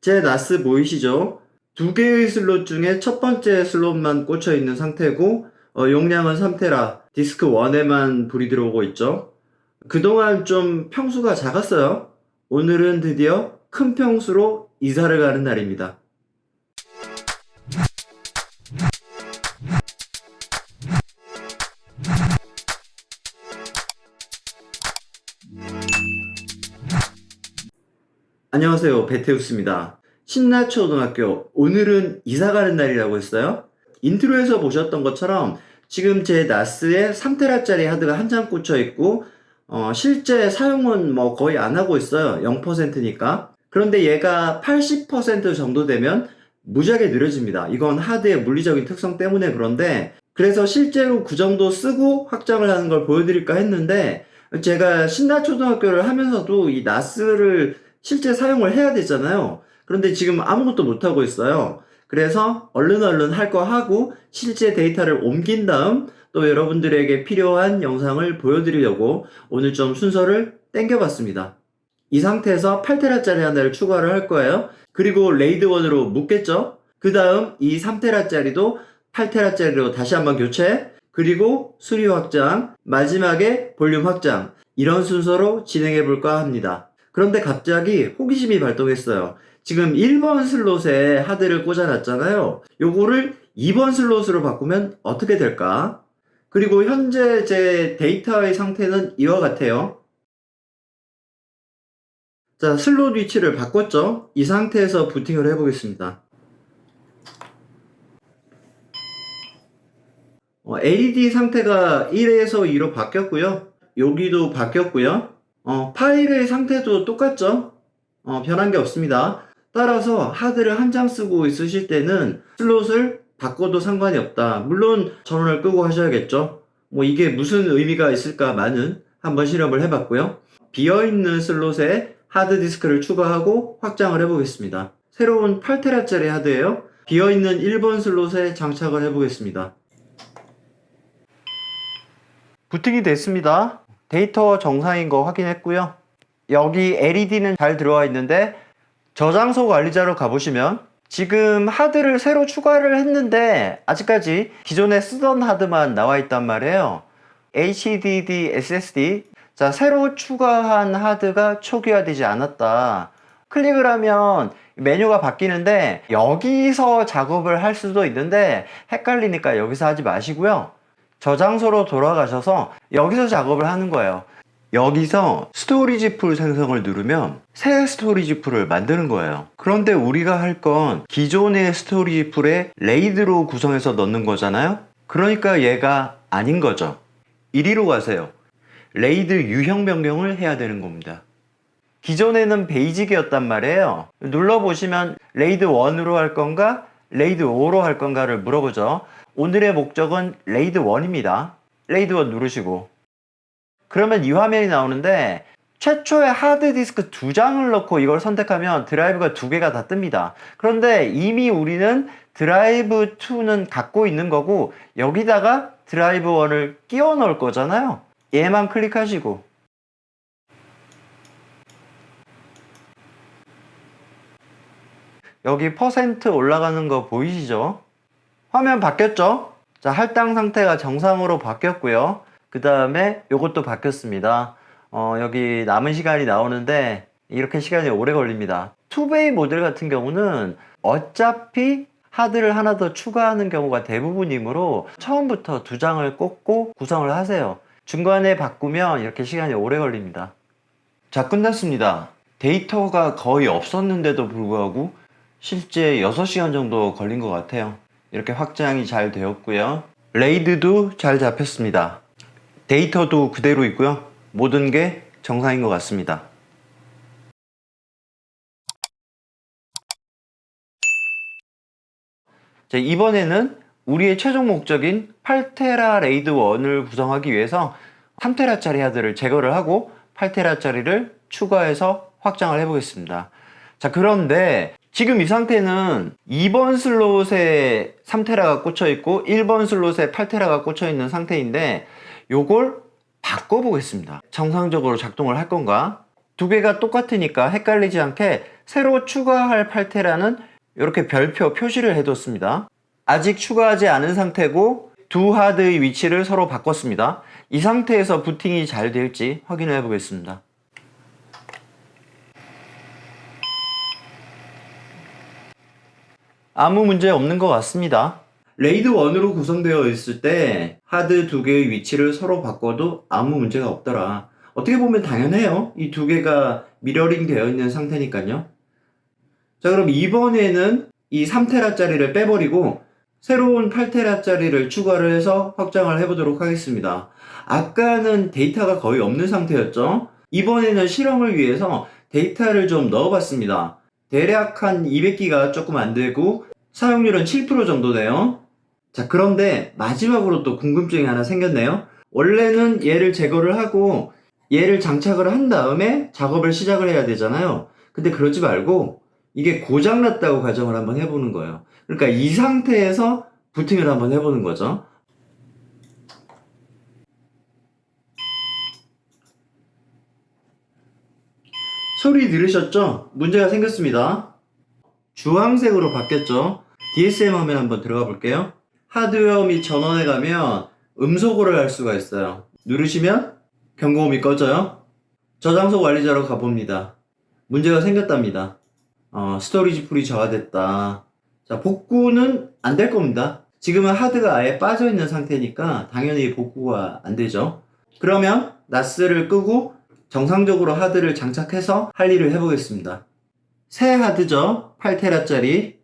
제 나스 보이시죠? 두 개의 슬롯 중에 첫 번째 슬롯만 꽂혀 있는 상태고 용량은 3테라 디스크 1에만 불이 들어오고 있죠. 그동안 좀 평수가 작았어요. 오늘은 드디어 큰 평수로 이사를 가는 날입니다. 안녕하세요, 베테우스입니다. 신나초등학교, 오늘은 이사 가는 날이라고 했어요. 인트로에서 보셨던 것처럼 지금 제 나스에 3테라짜리 하드가 한 장 꽂혀 있고 실제 사용은 뭐 거의 안 하고 있어요. 0%니까. 그런데 얘가 80% 정도 되면 무지하게 느려집니다. 이건 하드의 물리적인 특성 때문에 그런데, 그래서 실제로 그 정도 쓰고 확장을 하는 걸 보여드릴까 했는데, 제가 신나초등학교를 하면서도 이 나스를 실제 사용을 해야 되잖아요. 그런데 지금 아무것도 못하고 있어요. 그래서 얼른 할 거 하고 실제 데이터를 옮긴 다음 또 여러분들에게 필요한 영상을 보여드리려고 오늘 좀 순서를 땡겨봤습니다. 이 상태에서 8테라짜리 하나를 추가를 할 거예요. 그리고 레이드 1으로 묶겠죠. 그 다음 이 3테라짜리도 8테라짜리로 다시 한번 교체, 그리고 수리 확장, 마지막에 볼륨 확장, 이런 순서로 진행해 볼까 합니다. 그런데 갑자기 호기심이 발동했어요. 지금 1번 슬롯에 하드를 꽂아놨잖아요. 요거를 2번 슬롯으로 바꾸면 어떻게 될까? 그리고 현재 제 데이터의 상태는 이와 같아요. 자, 슬롯 위치를 바꿨죠? 이 상태에서 부팅을 해보겠습니다. LED 상태가 1에서 2로 바뀌었고요. 여기도 바뀌었고요. 파일의 상태도 똑같죠? 변한 게 없습니다. 따라서 하드를 한 장 쓰고 있으실 때는 슬롯을 바꿔도 상관이 없다. 물론 전원을 끄고 하셔야겠죠. 뭐 이게 무슨 의미가 있을까만은 한번 실험을 해봤고요. 비어있는 슬롯에 하드디스크를 추가하고 확장을 해보겠습니다. 새로운 8테라짜리 하드예요. 비어있는 1번 슬롯에 장착을 해보겠습니다. 부팅이 됐습니다. 데이터 정상인 거 확인했고요. 여기 LED는 잘 들어와 있는데 저장소 관리자로 가보시면 지금 하드를 새로 추가를 했는데 아직까지 기존에 쓰던 하드만 나와 있단 말이에요. HDD SSD, 자, 새로 추가한 하드가 초기화되지 않았다. 클릭을 하면 메뉴가 바뀌는데 여기서 작업을 할 수도 있는데 헷갈리니까 여기서 하지 마시고요. 저장소로 돌아가셔서 여기서 작업을 하는 거예요. 여기서 스토리지 풀 생성을 누르면 새 스토리지 풀을 만드는 거예요. 그런데 우리가 할 건 기존의 스토리지 풀에 레이드로 구성해서 넣는 거잖아요. 그러니까 얘가 아닌 거죠. 이리로 가세요. 레이드 유형 변경을 해야 되는 겁니다. 기존에는 베이직이었단 말이에요. 눌러보시면 레이드 1으로 할 건가 레이드 5로 할 건가를 물어보죠. 오늘의 목적은 레이드 1입니다. 레이드 1 누르시고 그러면 이 화면이 나오는데 최초의 하드디스크 2장을 넣고 이걸 선택하면 드라이브가 2개가 다 뜹니다. 그런데 이미 우리는 드라이브 2는 갖고 있는 거고 여기다가 드라이브 1을 끼워 넣을 거잖아요. 얘만 클릭하시고 여기 퍼센트 올라가는 거 보이시죠? 화면 바뀌었죠? 자, 할당 상태가 정상으로 바뀌었고요. 그 다음에 요것도 바뀌었습니다. 여기 남은 시간이 나오는데 이렇게 시간이 오래 걸립니다. 투베이 모델 같은 경우는 어차피 하드를 하나 더 추가하는 경우가 대부분이므로 처음부터 2장을 꽂고 구성을 하세요. 중간에 바꾸면 이렇게 시간이 오래 걸립니다. 자, 끝났습니다. 데이터가 거의 없었는데도 불구하고 실제 6시간 정도 걸린 것 같아요. 이렇게 확장이 잘 되었고요. 레이드도 잘 잡혔습니다. 데이터도 그대로 있고요. 모든 게 정상인 것 같습니다. 자, 이번에는 우리의 최종 목적인 8테라 레이드 1을 구성하기 위해서 3테라짜리 하드를 제거를 하고 8테라짜리를 추가해서 확장을 해보겠습니다. 자, 그런데 지금 이 상태는 2번 슬롯에 3테라가 꽂혀 있고 1번 슬롯에 8테라가 꽂혀 있는 상태인데 요걸 바꿔보겠습니다. 정상적으로 작동을 할 건가? 두 개가 똑같으니까 헷갈리지 않게 새로 추가할 8테라는 이렇게 별표 표시를 해뒀습니다. 아직 추가하지 않은 상태고 두 하드의 위치를 서로 바꿨습니다. 이 상태에서 부팅이 잘 될지 확인을 해 보겠습니다. 아무 문제 없는 것 같습니다. 레이드 1으로 구성되어 있을 때 하드 두 개의 위치를 서로 바꿔도 아무 문제가 없더라. 어떻게 보면 당연해요. 이 두 개가 미러링 되어 있는 상태니까요. 자, 그럼 이번에는 이 3테라짜리를 빼버리고 새로운 8테라짜리를 추가를 해서 확장을 해보도록 하겠습니다. 아까는 데이터가 거의 없는 상태였죠. 이번에는 실험을 위해서 데이터를 좀 넣어봤습니다. 대략 한 200기가 조금 안되고 사용률은 7% 정도 돼요. 자, 그런데 마지막으로 또 궁금증이 하나 생겼네요. 원래는 얘를 제거를 하고 얘를 장착을 한 다음에 작업을 시작을 해야 되잖아요. 근데 그러지 말고 이게 고장났다고 가정을 한번 해보는 거예요. 그러니까 이 상태에서 부팅을 한번 해보는 거죠. 소리 들으셨죠? 문제가 생겼습니다. 주황색으로 바뀌었죠? DSM 화면 한번 들어가 볼게요. 하드웨어 및 전원에 가면 음소거를 할 수가 있어요. 누르시면 경고음이 꺼져요. 저장소 관리자로 가봅니다. 문제가 생겼답니다. 스토리지 풀이 저하됐다. 자, 복구는 안 될 겁니다. 지금은 하드가 아예 빠져 있는 상태니까 당연히 복구가 안 되죠. 그러면 나스를 끄고 정상적으로 하드를 장착해서 할 일을 해보겠습니다. 새 하드죠. 8테라짜리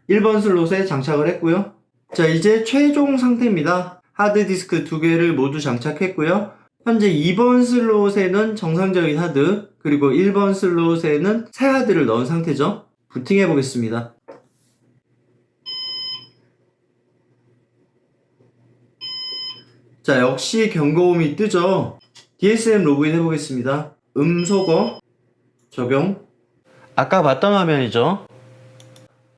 1번 슬롯에 장착을 했고요. 자, 이제 최종 상태입니다. 하드디스크 두 개를 모두 장착했고요. 현재 2번 슬롯에는 정상적인 하드, 그리고 1번 슬롯에는 새 하드를 넣은 상태죠. 부팅해 보겠습니다. 자, 역시 경고음이 뜨죠. DSM 로그인 해보겠습니다. 음소거 적용. 아까 봤던 화면이죠.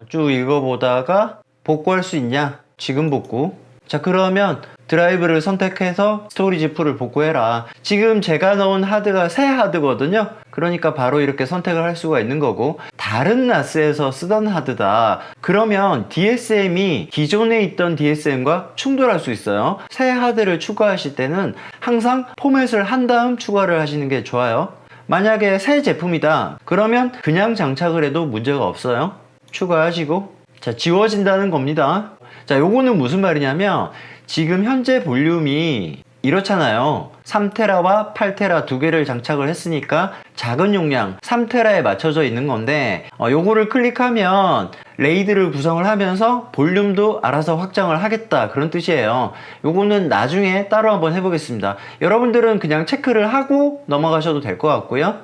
쭉 읽어보다가 복구할 수 있냐? 지금 복구. 자, 그러면 드라이브를 선택해서 스토리지 풀을 복구해라. 지금 제가 넣은 하드가 새 하드거든요. 그러니까 바로 이렇게 선택을 할 수가 있는 거고, 다른 나스에서 쓰던 하드다. 그러면 DSM이 기존에 있던 DSM과 충돌할 수 있어요. 새 하드를 추가하실 때는 항상 포맷을 한 다음 추가를 하시는 게 좋아요. 만약에 새 제품이다. 그러면 그냥 장착을 해도 문제가 없어요. 추가하시고, 자, 지워진다는 겁니다. 자, 요거는 무슨 말이냐면 지금 현재 볼륨이 이렇잖아요. 3테라와 8테라 두 개를 장착을 했으니까 작은 용량 3테라에 맞춰져 있는 건데, 요거를 클릭하면 레이드를 구성을 하면서 볼륨도 알아서 확장을 하겠다, 그런 뜻이에요. 요거는 나중에 따로 한번 해보겠습니다. 여러분들은 그냥 체크를 하고 넘어가셔도 될 것 같고요.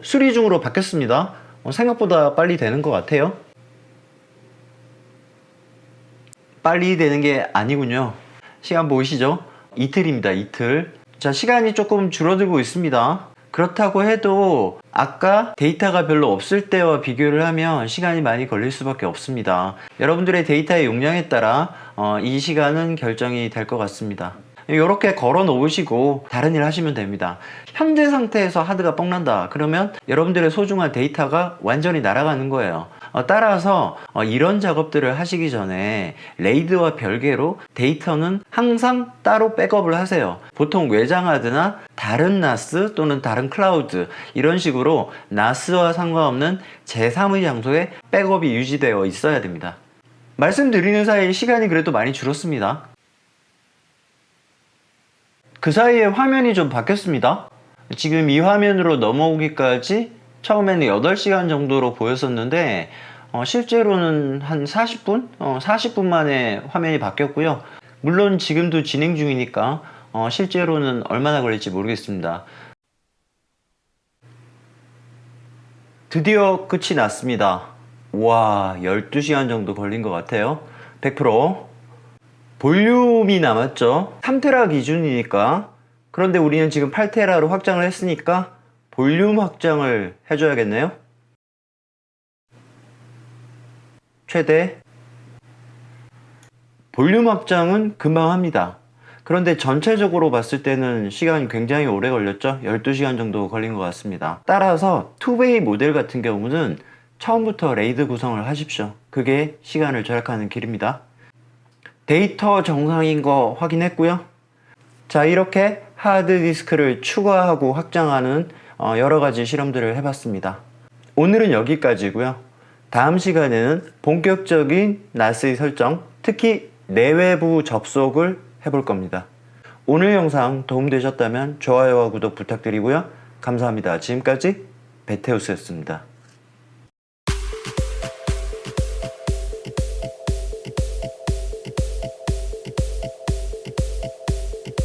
수리 중으로 바뀌었습니다. 생각보다 빨리 되는 것 같아요. 빨리 되는 게 아니군요. 시간 보이시죠? 이틀입니다. 이틀. 자, 시간이 조금 줄어들고 있습니다. 그렇다고 해도 아까 데이터가 별로 없을 때와 비교를 하면 시간이 많이 걸릴 수밖에 없습니다. 여러분들의 데이터의 용량에 따라 이 시간은 결정이 될 것 같습니다. 이렇게 걸어 놓으시고 다른 일 하시면 됩니다. 현재 상태에서 하드가 뻥난다 그러면 여러분들의 소중한 데이터가 완전히 날아가는 거예요. 따라서 이런 작업들을 하시기 전에 레이드와 별개로 데이터는 항상 따로 백업을 하세요. 보통 외장 하드나 다른 나스 또는 다른 클라우드, 이런 식으로 나스와 상관없는 제3의 장소에 백업이 유지되어 있어야 됩니다. 말씀드리는 사이 시간이 그래도 많이 줄었습니다. 그 사이에 화면이 좀 바뀌었습니다. 지금 이 화면으로 넘어오기까지 처음에는 8시간 정도로 보였었는데 실제로는 한 40분? 40분 만에 화면이 바뀌었고요. 물론 지금도 진행 중이니까 실제로는 얼마나 걸릴지 모르겠습니다. 드디어 끝이 났습니다. 와, 12시간 정도 걸린 것 같아요. 100%. 볼륨이 남았죠. 3테라 기준이니까. 그런데 우리는 지금 8테라로 확장을 했으니까 볼륨 확장을 해줘야겠네요. 최대. 볼륨 확장은 금방 합니다. 그런데 전체적으로 봤을 때는 시간이 굉장히 오래 걸렸죠. 12시간 정도 걸린 것 같습니다. 따라서 투웨이 모델 같은 경우는 처음부터 레이드 구성을 하십시오. 그게 시간을 절약하는 길입니다. 데이터 정상인 거 확인했고요. 자, 이렇게 하드디스크를 추가하고 확장하는 여러 가지 실험들을 해봤습니다. 오늘은 여기까지고요. 다음 시간에는 본격적인 나스의 설정, 특히 내외부 접속을 해볼 겁니다. 오늘 영상 도움되셨다면 좋아요와 구독 부탁드리고요. 감사합니다. 지금까지 베테우스였습니다.